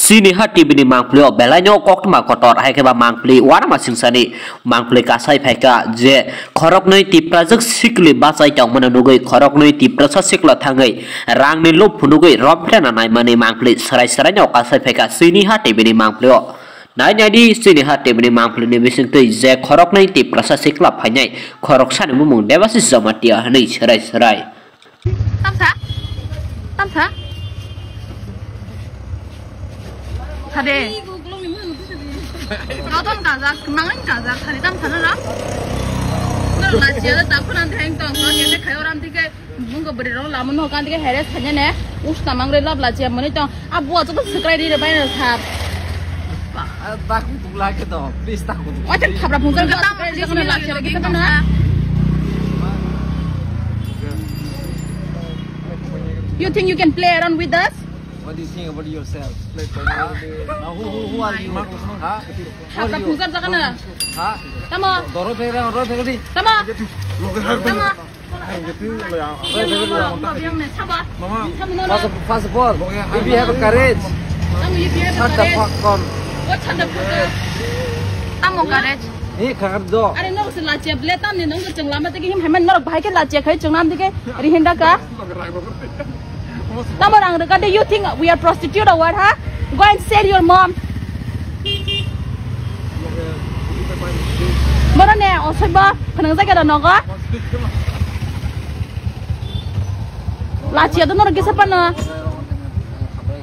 Sini hati bini mangplio belanyo kok ma kotor hai ke ba mangpli wana ma singsani mangpli kasai phaika je khorok noi ti project sikli basai chong mana nugoi khorok noi ti process sikla thangai rang ni lop phunugoi romphre na nai mani mangpli sarai sarai nyo kasai phaika sini hati bini mangplio nai nai di sini hati bini mangpli ni bising tei je khorok noi ti process sikla phanyai khorok sani mumung debasi jamatia hanai sarai sarai tamsa Hade. Kau tuh gazak, kemangan gazak. Hade tam sana lah. Kalau lajia ada tak pernah hang tong. Kalau kita kaya orang tiga, mungkin beri orang lama nak kan tiga heres hanya ne. Us tamang relap lajia mana tong. Abu aja tuh sekali di depan resap. Takut tu lagi tu, please takut. Macam khabra mungkin kita sekali dia kena lajia lagi kan na. You think you can play around with us? What do you think about yourself? Who are you? Khabra mungkin kita kena. Tama. Dorot di. Tama. Tama. First of all, if you have a courage, shut the fuck on. What shut the fuck up? Tama courage. Ini kagak do. Are nong se lajia bletam ni nong jeng lama tegi him hemen nor bahai ke lajia khai jeng nam tegi rihinda ka. Tama rang dekat do you think we are prostitute or what huh? Go and say to your mom. Mana ne osoi ba khenang jai ka da noga. Lajia do nor ge sapana.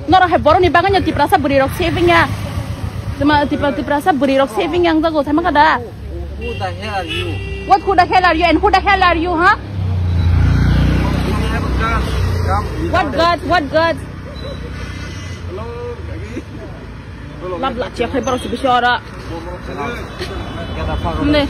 Nor he boro ni bagan ya tiprasa beri rok saving ya. Cuma tiba-tiba beri rok saving yang jago sama kada. Who the hell are you? What who the hell are you and who the hell are you, huh? What God? What God? Lab lah cek hai baru bicara. Get the fuck Nih.